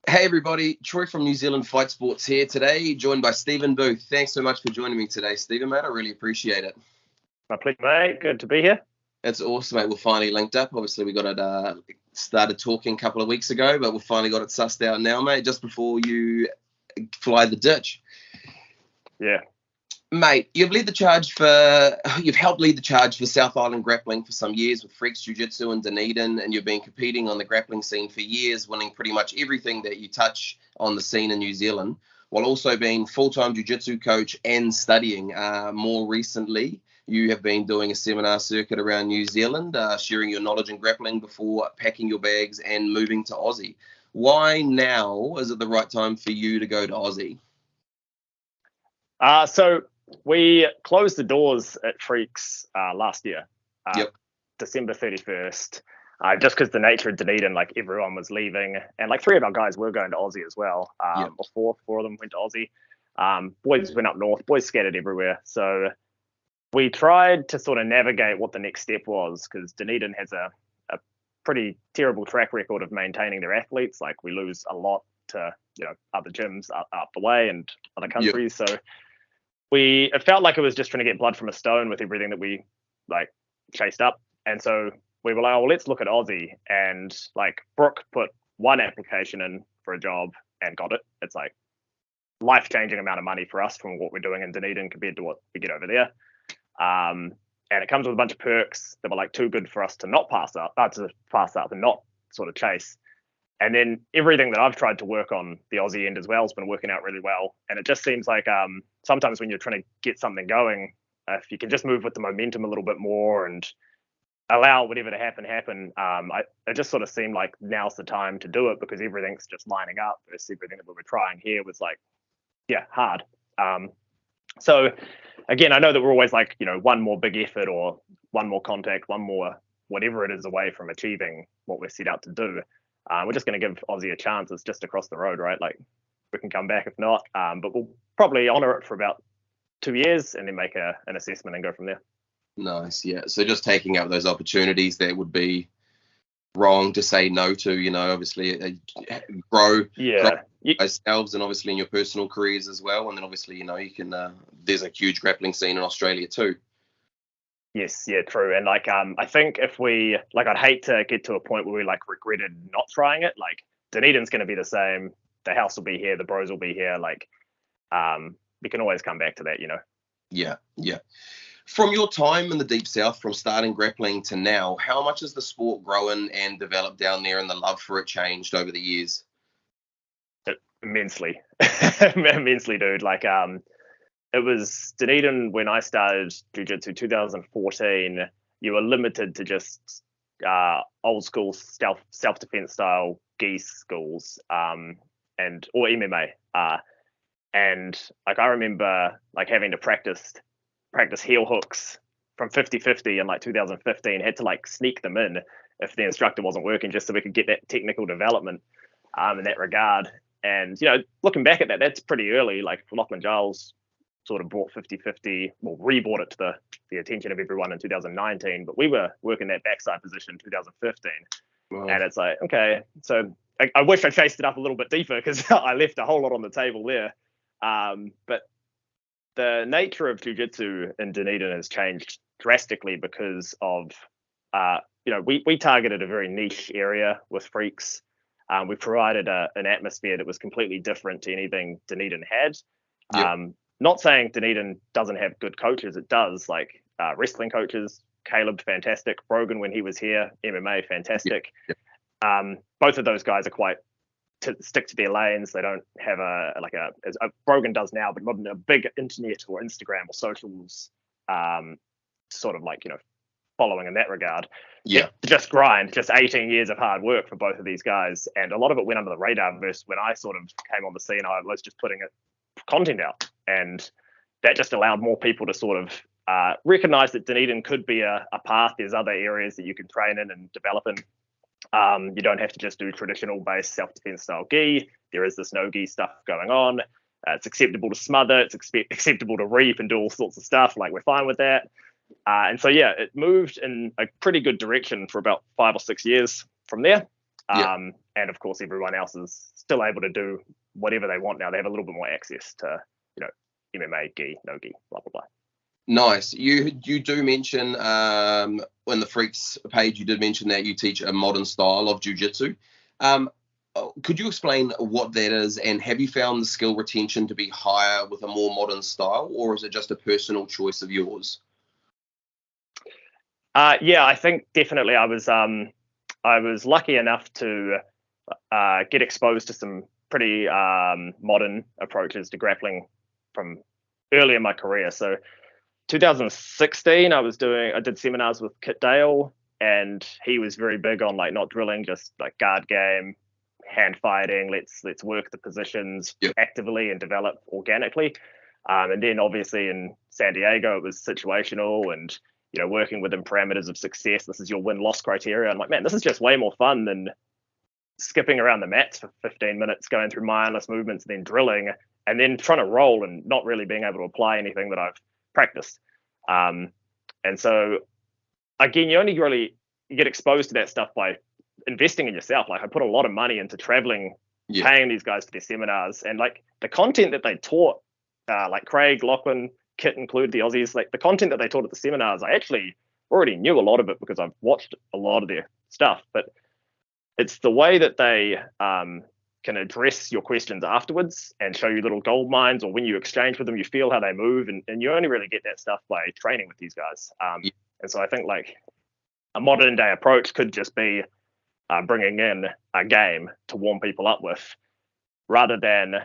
Hey everybody, Troy from New Zealand Fight Sports here today, joined by Stephen Booth. Thanks so much for joining me today, Stephen, mate. I really appreciate it. My pleasure, mate. Good to be here. It's awesome, mate. We're finally linked up. Obviously, we got it started talking a couple of weeks ago, but we've finally got it sussed out now, mate, just before you fly the ditch. Yeah. Mate, you've helped lead the charge for South Island grappling for some years with Freaks Jiu-Jitsu in Dunedin, and you've been competing on the grappling scene for years, winning pretty much everything that you touch on the scene in New Zealand, while also being full-time jiu-jitsu coach and studying. More recently, you have been doing a seminar circuit around New Zealand, sharing your knowledge in grappling before packing your bags and moving to Aussie. Why now is it the right time for you to go to Aussie? So we closed the doors at Freaks last year, Yep. December 31st, just because the nature of Dunedin, like everyone was leaving, and like three of our guys were going to Aussie as well. Yep. Or four of them went to Aussie. Boys went up north, boys scattered everywhere. So we tried to sort of navigate what the next step was, because Dunedin has a pretty terrible track record of maintaining their athletes. Like we lose a lot to other gyms up the way and other countries. Yep. So it felt like it was just trying to get blood from a stone with everything that we like chased up. And so we were like, oh, well, let's look at Aussie. And like Brooke put one application in for a job and got it. It's like life-changing amount of money for us from what we're doing in Dunedin compared to what we get over there. And it comes with a bunch of perks that were like too good for us to not pass up and not sort of chase. And then everything that I've tried to work on the Aussie end as well has been working out really well. And it just seems like sometimes when you're trying to get something going, if you can just move with the momentum a little bit more and allow whatever to happen, it just sort of seemed like now's the time to do it, because everything's just lining up. Versus everything that we were trying here was like, hard. So again, I know that we're always like, one more big effort or one more contact, one more whatever it is away from achieving what we're set out to do. We're just going to give Aussie a chance. It's just across the road, right? Like we can come back if not, but we'll probably honor it for about 2 years and then make an assessment and go from there. Nice, yeah. So just taking up those opportunities that would be wrong to say no to, obviously grow ourselves and obviously in your personal careers as well. And then obviously, you can, there's a huge grappling scene in Australia too. Yes, yeah, true. And like, I think if we, like, I'd hate to get to a point where we like regretted not trying it. Like Dunedin's going to be the same. The house will be here. The bros will be here. Like, we can always come back to that, Yeah, yeah. From your time in the Deep South, from starting grappling to now, how much has the sport grown and developed down there and the love for it changed over the years? Immensely, immensely, dude. Like, it was Dunedin when I started jiu-jitsu 2014. You were limited to just old school self-defense style gi schools, or MMA. And like I remember like having to practice heel hooks from 50-50 in like 2015. Had to like sneak them in if the instructor wasn't working, just so we could get that technical development in that regard. And looking back at that, that's pretty early. Like Lachlan Giles sort of brought 50-50, well, rebought it to the attention of everyone in 2019, but we were working that backside position in 2015. Wow. And it's like, okay, so I wish I chased it up a little bit deeper, because I left a whole lot on the table there. But the nature of jiu-jitsu in Dunedin has changed drastically because of, we targeted a very niche area with Freaks. We provided an atmosphere that was completely different to anything Dunedin had. Yep. Not saying Dunedin doesn't have good coaches. It does, like wrestling coaches. Caleb, fantastic. Brogan, when he was here, MMA, fantastic. Yep. Both of those guys are quite stick to their lanes. They don't have as Brogan does now, but not in a big internet or Instagram or socials sort of like, following in that regard. Yeah. Just grind, just 18 years of hard work for both of these guys. And a lot of it went under the radar versus when I sort of came on the scene, I was just putting content out. And that just allowed more people to sort of recognize that Dunedin could be a path. There's other areas that you can train in and develop in. You don't have to just do traditional based self-defense style gi. There is this no gi stuff going on. It's acceptable to smother. It's acceptable to reap and do all sorts of stuff. Like, we're fine with that. And so, it moved in a pretty good direction for about 5 or 6 years from there. and of course everyone else is still able to do whatever they want now. They have a little bit more access to, MMA, gi, no gi, blah blah blah. Nice. You do mention on the Freaks page, you did mention that you teach a modern style of jiu-jitsu. Could you explain what that is, and have you found the skill retention to be higher with a more modern style, or is it just a personal choice of yours? Yeah, I think definitely I was lucky enough to get exposed to some pretty modern approaches to grappling from early in my career. So 2016, I did seminars with Kit Dale, and he was very big on like not drilling, just like guard game, hand fighting. Let's work the positions actively and develop organically. And then obviously in San Diego, it was situational and working within parameters of success. This is your win-loss criteria. I'm like, man, this is just way more fun than skipping around the mats for 15 minutes, going through mindless movements, then drilling, and then trying to roll and not really being able to apply anything that I've practiced. And so again, you get exposed to that stuff by investing in yourself. Like I put a lot of money into traveling, paying these guys for their seminars, and like the content that they taught, like Craig, Lachlan, Kit included, the Aussies, like the content that they taught at the seminars, I actually already knew a lot of it because I've watched a lot of their stuff, but it's the way that they can address your questions afterwards and show you little gold mines, or when you exchange with them, you feel how they move, and you only really get that stuff by training with these guys. And so I think like a modern day approach could just be bringing in a game to warm people up with, rather than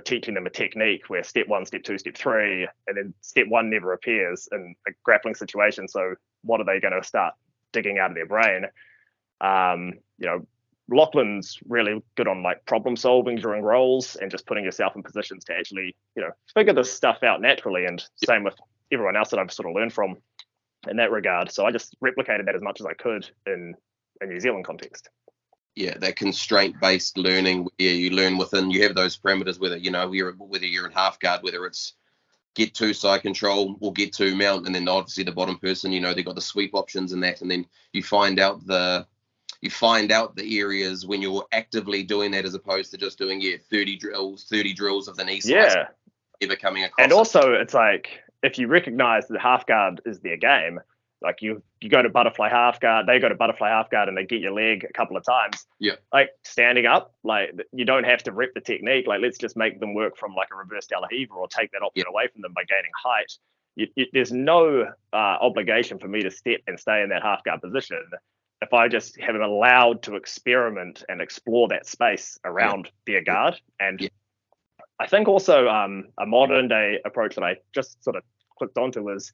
teaching them a technique where step 1, step 2, step 3, and then step 1 never appears in a grappling situation. So what are they going to start digging out of their brain? Lachlan's really good on like problem solving during rolls and just putting yourself in positions to actually, figure this stuff out naturally. And same with everyone else that I've sort of learned from in that regard. So I just replicated that as much as I could in a New Zealand context. Yeah, that constraint-based learning where you learn within, you have those parameters, whether you're in half guard, whether it's get to side control or get to mount, and then obviously the bottom person, they've got the sweep options and that, and then you find out the areas when you're actively doing that, as opposed to just doing 30 drills of the knee size, ever coming across. And also it's like, if you recognize that half guard is their game, like you go to butterfly half guard, they go to butterfly half guard, and they get your leg a couple of times. Yeah. Like standing up, like you don't have to rep the technique. Like let's just make them work from like a reverse De La Riva, or take that option away from them by gaining height. There's no obligation for me to step and stay in that half guard position if I just have them allowed to experiment and explore that space around their guard. And I think also a modern day approach that I just sort of clicked onto is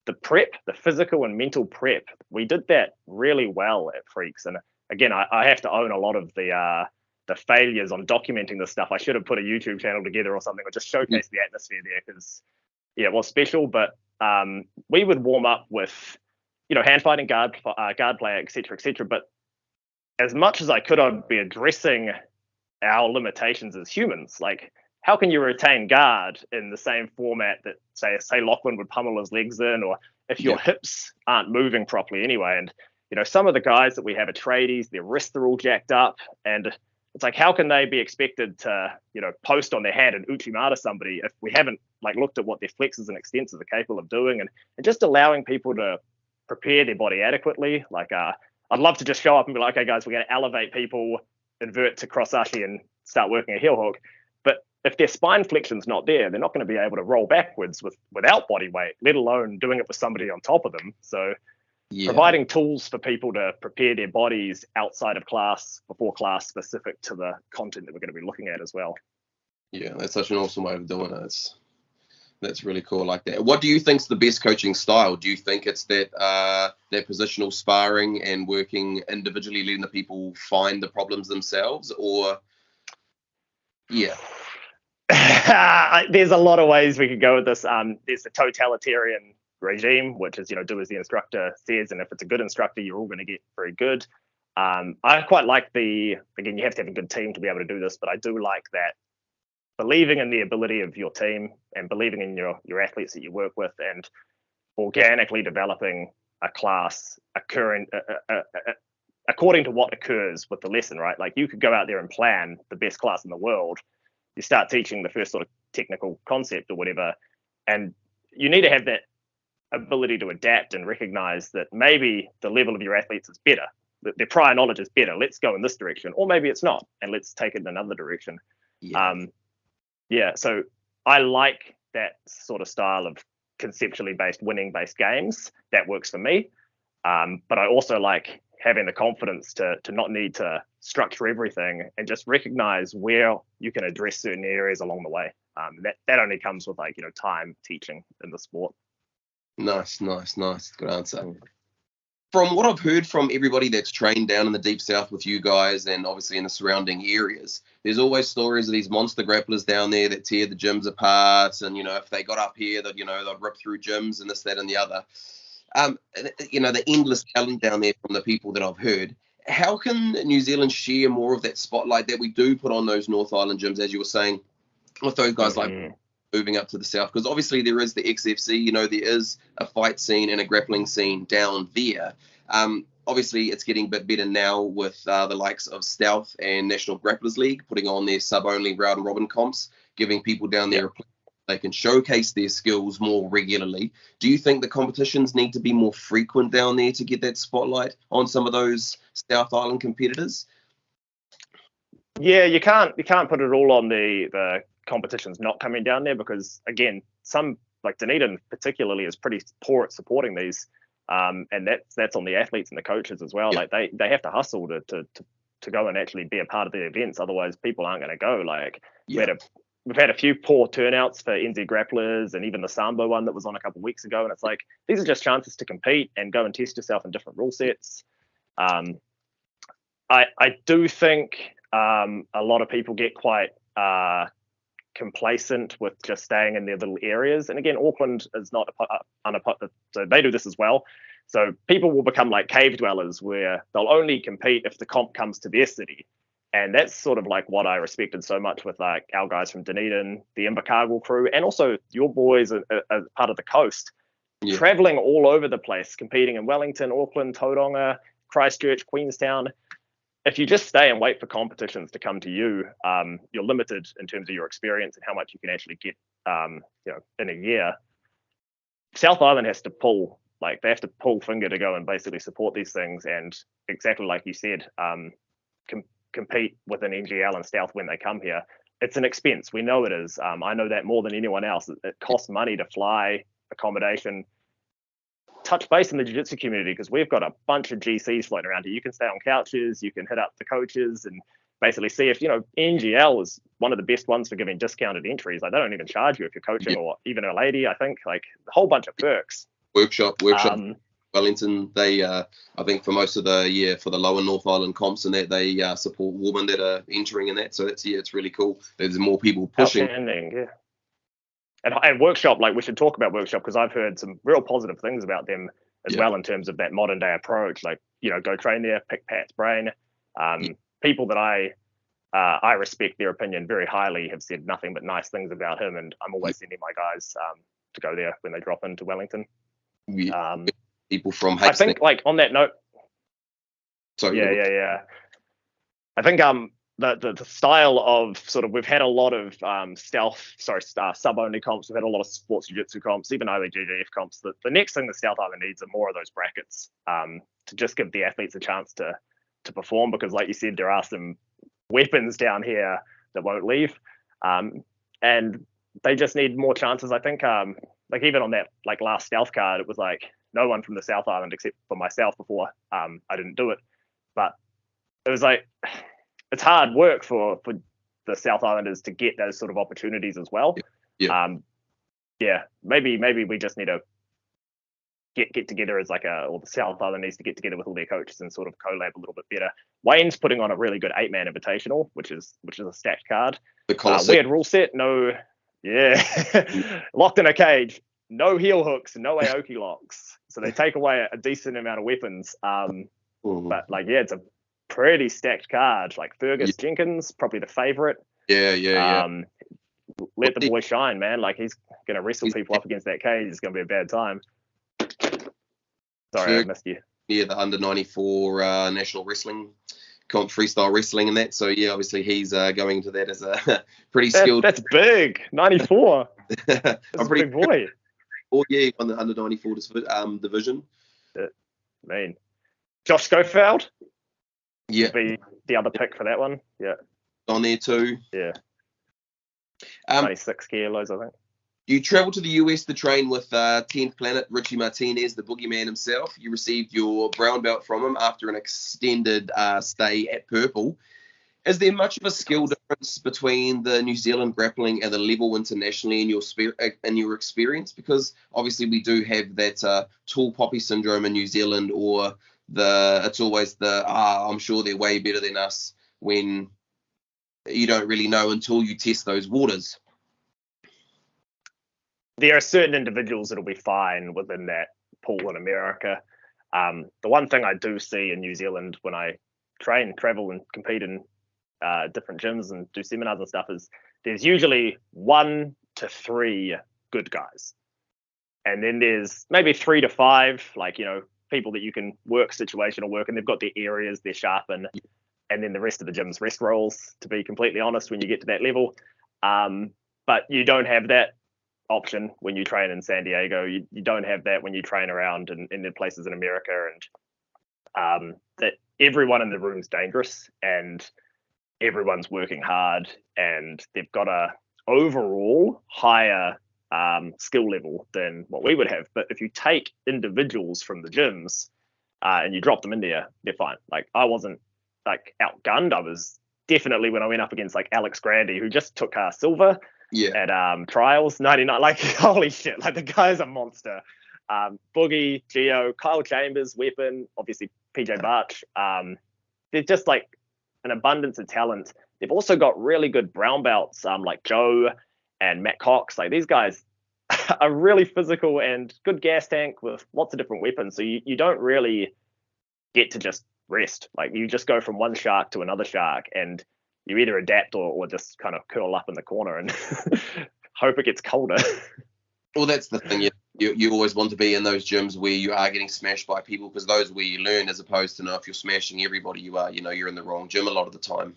the prep, the physical and mental prep. We did that really well at Freaks. And again, I have to own a lot of the failures on documenting this stuff. I should have put a YouTube channel together or something, or just showcase the atmosphere there, because it was special. But we would warm up with, hand fighting, guard play, etc. But as much as I could, I'd be addressing our limitations as humans. Like, how can you retain guard in the same format that say Lachlan would pummel his legs in, or if your hips aren't moving properly anyway? And some of the guys that we have are tradies, their wrists are all jacked up, and it's like, how can they be expected to post on their hand and uchimata somebody if we haven't like looked at what their flexors and extensors are capable of doing, and just allowing people to prepare their body adequately. Like I'd love to just show up and be like, okay guys, we're going to elevate people, invert to cross ashi, and start working a heel hook. But if their spine flexion's not there, they're not going to be able to roll backwards without body weight, let alone doing it with somebody on top of them. So providing tools for people to prepare their bodies outside of class, before class, specific to the content that we're going to be looking at as well. Yeah, that's such an awesome way of doing it. That's really cool. I like that. What do you think's the best coaching style? Do you think it's that positional sparring and working individually, letting the people find the problems themselves, or there's a lot of ways we could go with this. There's the totalitarian regime, which is do as the instructor says, and if it's a good instructor, you're all going to get very good. I quite like again, you have to have a good team to be able to do this, but I do like that believing in the ability of your team and believing in your athletes that you work with, and organically developing a class, according to what occurs with the lesson, right? Like you could go out there and plan the best class in the world. You start teaching the first sort of technical concept or whatever, and you need to have that ability to adapt and recognize that maybe the level of your athletes is better, that their prior knowledge is better. Let's go in this direction, or maybe it's not, and let's take it in another direction. So I like that sort of style of conceptually based, winning based games. That works for me. But I also like having the confidence to not need to structure everything and just recognize where you can address certain areas along the way. That only comes with time teaching in the sport. Nice. Good answer. From what I've heard from everybody that's trained down in the Deep South with you guys and obviously in the surrounding areas, there's always stories of these monster grapplers down there that tear the gyms apart. And, if they got up here, they'd rip through gyms and this, that, and the other. The endless talent down there from the people that I've heard. How can New Zealand share more of that spotlight that we do put on those North Island gyms, as you were saying, with those guys like moving up to the south? Because obviously there is the XFC, there is a fight scene and a grappling scene down there. Obviously it's getting a bit better now with the likes of Stealth and National Grapplers League putting on their sub-only round robin comps, giving people down there a place they can showcase their skills more regularly. Do you think the competitions need to be more frequent down there to get that spotlight on some of those South Island competitors? Yeah, you can't put it all on the competitions not coming down there, because again, some like Dunedin particularly is pretty poor at supporting these, and that's on the athletes and the coaches as well. Like they have to hustle to go and actually be a part of the events, otherwise people aren't going to go. Like we've had a few poor turnouts for NZ grapplers and even the Sambo one that was on a couple of weeks ago, and it's like these are just chances to compete and go and test yourself in different rule sets. I do think a lot of people get quite complacent with just staying in their little areas. And again, Auckland is not so they do this as well. So people will become like cave dwellers where they'll only compete if the comp comes to their city. And that's sort of like what I respected so much with like our guys from Dunedin, the Invercargill crew, and also your boys as part of the coast, traveling all over the place, competing in Wellington, Auckland, Tauranga, Christchurch, Queenstown. If you just stay and wait for competitions to come to you, you're limited in terms of your experience and how much you can actually get, in a year. South Island has to pull finger to go and basically support these things. And exactly like you said, compete with an NGL and Stealth when they come here. It's an expense. We know it is. I know that more than anyone else. It costs money to fly, accommodation, touch base in the jiu-jitsu community, because we've got a bunch of GCs floating around here. You can stay on couches, you can hit up the coaches and basically see if, NGL is one of the best ones for giving discounted entries. Like they don't even charge you if you're coaching or even a lady, I think, like a whole bunch of perks. Workshop. Wellington, they I think for most of the for the lower North Island comps and that they support women that are entering in that. So it's really cool. There's more people pushing. Outstanding, yeah. And Workshop, like we should talk about Workshop, because I've heard some real positive things about them as well in terms of that modern day approach. Like, go train there, pick Pat's brain. People that I respect their opinion very highly have said nothing but nice things about him, and I'm always sending my guys to go there when they drop into Wellington. People from I think, like on that note. Sorry. Yeah. I think the style of sort of, we've had a lot of sub-only comps. We've had a lot of sports jiu-jitsu comps, even IBJJF comps. The next thing the South Island needs are more of those brackets to just give the athletes a chance to perform, because like you said, there are some weapons down here that won't leave, and they just need more chances. I think like even on that like last Stealth card, it was like no one from the South Island except for myself before. I didn't do it, but it was like it's hard work for the South Islanders to get those sort of opportunities as well. Maybe we just need to get together as or the South Island needs to get together with all their coaches and sort of collab a little bit better. Wayne's putting on a really good 8-man invitational, which is a stacked card. Weird rule set, locked in a cage, no heel hooks, no Aoki locks. So they take away a decent amount of weapons. But it's a pretty stacked card. Like Fergus Jenkins, probably the favorite. Let the boy shine, man. Like he's gonna wrestle people up against that cage. It's gonna be a bad time. Sorry, I missed you. the under 94 national wrestling comp, freestyle wrestling and that. So yeah, obviously he's going into that as a pretty skilled. That's big. 94. I'm That's a pretty big boy. Oh yeah, on the under 94 division. I mean, Josh Schofield Yeah, would be the other pick for that one. Yeah, on there too. Yeah. 96 kilos, I think. You traveled to the US to train with 10th Planet, Richie Martinez, the boogeyman himself. You received your brown belt from him after an extended stay at Purple. Is there much of a skill difference between the New Zealand grappling and the level internationally in your experience? Because obviously we do have that tall poppy syndrome in New Zealand, or it's always I'm sure they're way better than us, when you don't really know until you test those waters. There are certain individuals that'll be fine within that pool in America. The one thing I do see in New Zealand when I travel and compete in different gyms and do seminars and stuff is there's usually 1 to 3 good guys. And then there's maybe 3 to 5, like, people that you can work situational work, and they've got their areas they're sharp in. And then the rest of the gym's rest rolls, to be completely honest, when you get to that level. But you don't have that option when you train in San Diego. You don't have that when you train around in the places in America. And that everyone in the room's dangerous, and everyone's working hard, and they've got a overall higher skill level than what we would have. But if you take individuals from the gyms and you drop them in there, they're fine. Like, I wasn't like outgunned. I was definitely, when I went up against like Alex Grandy, who just took silver at trials 99, like, holy shit, like, the guy's a monster. Boogie, Geo, Kyle Chambers, Weapon, obviously PJ Barch. They're just like an abundance of talent. They've also got really good brown belts, like Joe and Matt Cox. Like, these guys are really physical and good gas tank with lots of different weapons. So you don't really get to just rest. Like, you just go from one shark to another shark, and you either adapt or just kind of curl up in the corner and hope it gets colder. Well, that's the thing. You always want to be in those gyms where you are getting smashed by people, because those are where you learn, as opposed to if you're smashing everybody, you're in the wrong gym a lot of the time.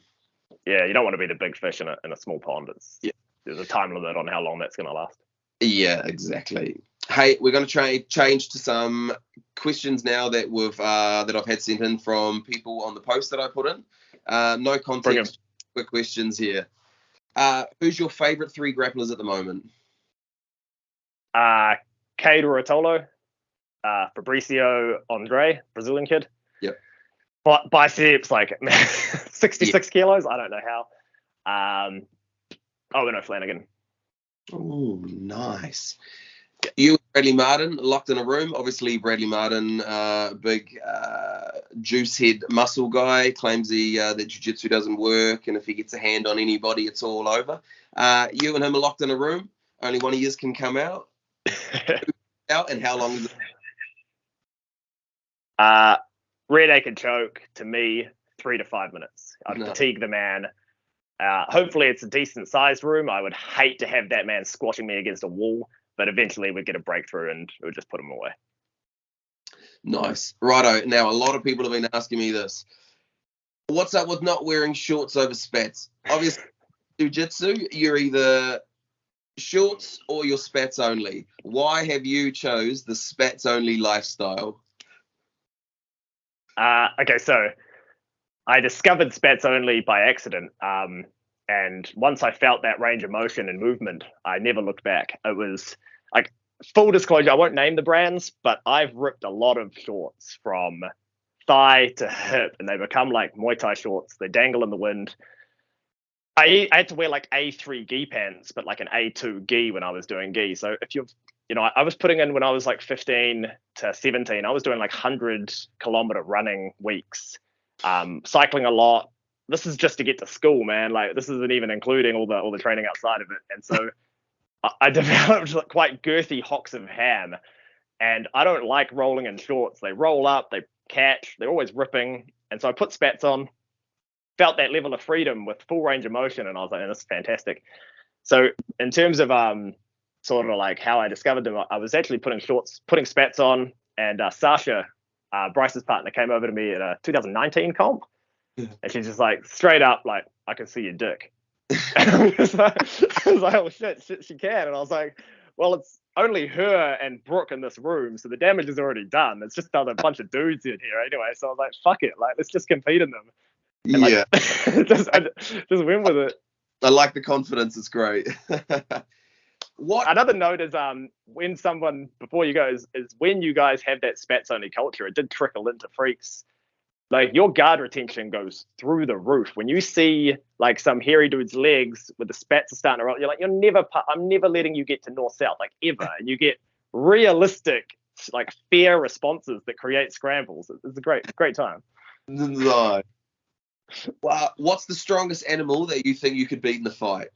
Yeah, you don't want to be the big fish in a small pond. There's a time limit on how long that's going to last. Yeah, exactly. Hey, we're going to change to some questions now that I've had sent in from people on the post that I put in. No context, quick questions here. Who's your favorite 3 grapplers at the moment? Cade Ruotolo, Fabricio Andre, Brazilian kid. Yep. But biceps, like 66 kilos. I don't know how. Owen Flanagan. Oh, nice. You and Bradley Martin locked in a room. Obviously, Bradley Martin, big juice head muscle guy, claims that jiu-jitsu doesn't work, and if he gets a hand on anybody, it's all over. You and him are locked in a room. Only one of you can come out. Out, and how long is it? Rear naked choke, to me, 3 to 5 minutes. I'd fatigue the man. Hopefully it's a decent sized room. I would hate to have that man squashing me against a wall, but eventually we'd get a breakthrough and we'd just put him away. Nice. Righto. Now, a lot of people have been asking me this. What's up with not wearing shorts over spats? Obviously, jiu-jitsu, you're either shorts or your spats only. Why have you chose the spats only lifestyle? Okay, so I discovered spats only by accident. And once I felt that range of motion and movement, I never looked back. It was like, full disclosure, I won't name the brands, but I've ripped a lot of shorts from thigh to hip, and they become like Muay Thai shorts. They dangle in the wind. I had to wear like A3 gi pants, but like an A2 gi when I was doing gi. So if I was putting in, when I was like 15 to 17, I was doing like 100-kilometer running weeks, cycling a lot. This is just to get to school, man. Like, this isn't even including all the training outside of it. And so I developed like quite girthy hocks of ham, and I don't like rolling in shorts. They roll up, they catch, they're always ripping. And so I put spats on, felt that level of freedom with full range of motion, and I was like, this is fantastic. So in terms of sort of like how I discovered them, I was actually putting spats on, and Sasha Bryce's partner came over to me at a 2019 comp, Yeah. and she's just like straight up like, I can see your dick. And I was like, oh shit, she can. And I was like, well, it's only her and Brooke in this room, so the damage is already done. It's just a bunch of dudes in here anyway. So I was like, fuck it, like let's just compete in them. And, like, Yeah. just win with it. I like the confidence. It's great. What? Another note is when someone before you go is when you guys have that spats only culture, it did trickle into freaks. Like your guard retention goes through the roof. When you see like some hairy dude's legs with the spats are starting to roll, you're like, I'm never letting you get to north-south, like ever. And you get realistic, like fair responses that create scrambles. It's a great time. No. Well, what's the strongest animal that you think you could beat in the fight?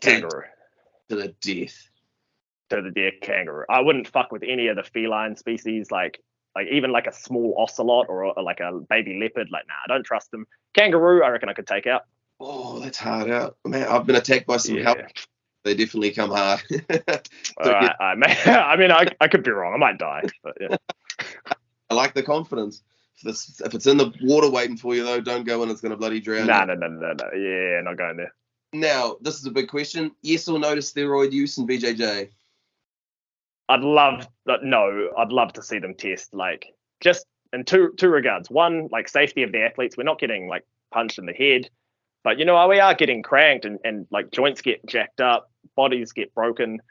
Kangaroo. To the death. To the death, kangaroo. I wouldn't fuck with any of the feline species, like even like a small ocelot or like a baby leopard. Like, nah, I don't trust them. Kangaroo, I reckon I could take out. Oh, that's hard out. Man, I've been attacked by some help. They definitely come hard. I mean, I could be wrong. I might die. But yeah. I like the confidence. If it's in the water waiting for you, though, don't go in. It's going to bloody drown you. No. Yeah, not going there. Now, this is a big question. Yes or no to steroid use in BJJ? I'd love to see them test, like, just in two regards. One, like safety of the athletes. We're not getting like punched in the head, but we are getting cranked and like joints get jacked up, bodies get broken.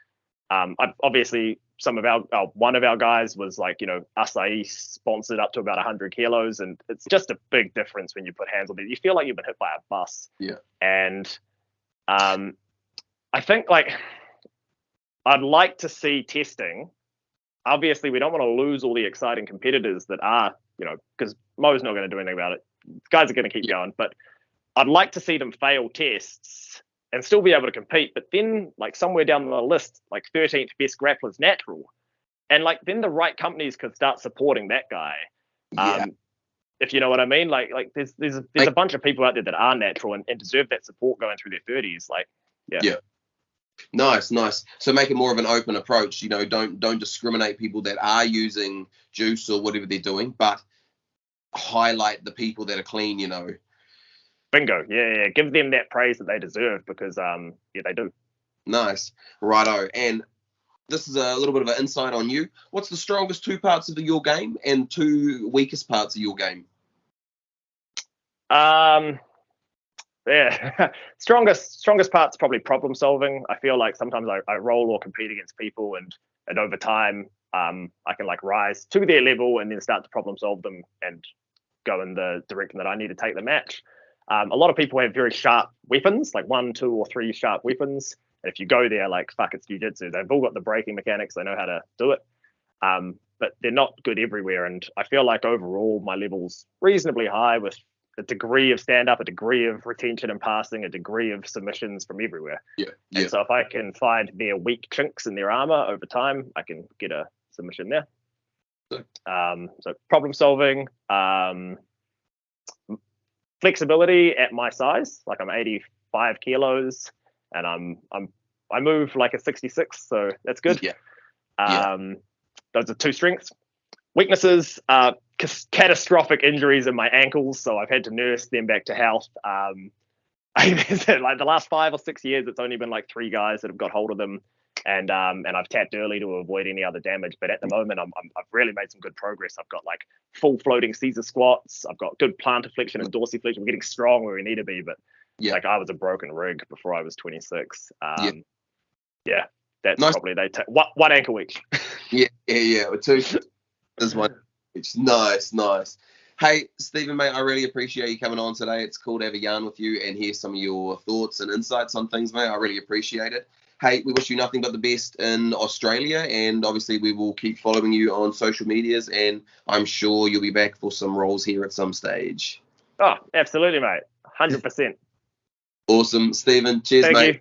Obviously some of one of our guys was like, Acai sponsored up to about 100 kilos, and it's just a big difference when you put hands on it. You feel like you've been hit by a bus. Yeah. And I think like I'd like to see testing. Obviously, we don't want to lose all the exciting competitors that are, because Mo's not going to do anything about it. Guys are going to keep going, but I'd like to see them fail tests and still be able to compete. But then, like somewhere down the list, like 13th best grappler's natural, and like then the right companies could start supporting that guy. Yeah. If you know what I mean, like there's a bunch of people out there that are natural and deserve that support going through their 30s. Like, yeah. Nice. So make it more of an open approach. Don't discriminate people that are using juice or whatever they're doing, but highlight the people that are clean. Bingo. Yeah. Give them that praise that they deserve because they do. Nice. Righto. And this is a little bit of an insight on you. What's the strongest two parts of your game and two weakest parts of your game? Yeah, strongest part's probably problem solving. I feel like sometimes I roll or compete against people, and over time, I can like rise to their level and then start to problem solve them and go in the direction that I need to take the match. A lot of people have very sharp weapons, like 1, 2, or 3 sharp weapons. And if you go there, like fuck, it's jiu-jitsu. They've all got the breaking mechanics. They know how to do it. But they're not good everywhere. And I feel like overall my level's reasonably high with a degree of stand-up, a degree of retention and passing, a degree of submissions from everywhere. Yeah. And so if I can find their weak chinks in their armor over time, I can get a submission there. So problem solving, flexibility at my size, like I'm 85 kilos and I move like a 66, so that's good. Those are 2 strengths. Weaknesses, catastrophic injuries in my ankles, so I've had to nurse them back to health. Like the last 5 or 6 years, it's only been like 3 guys that have got hold of them, and I've tapped early to avoid any other damage. But at the moment, I've really made some good progress. I've got like full floating Caesar squats. I've got good plantar flexion and dorsiflexion. We're getting strong where we need to be, but like I was a broken rig before I was 26. That's nice. Probably they take one ankle each. yeah. 2 is one. It's nice. Hey, Stephen, mate, I really appreciate you coming on today. It's cool to have a yarn with you and hear some of your thoughts and insights on things, mate. I really appreciate it. Hey, we wish you nothing but the best in Australia, and obviously we will keep following you on social medias, and I'm sure you'll be back for some roles here at some stage. Oh, absolutely, mate. 100%. Awesome. Stephen, cheers, Thank mate. You.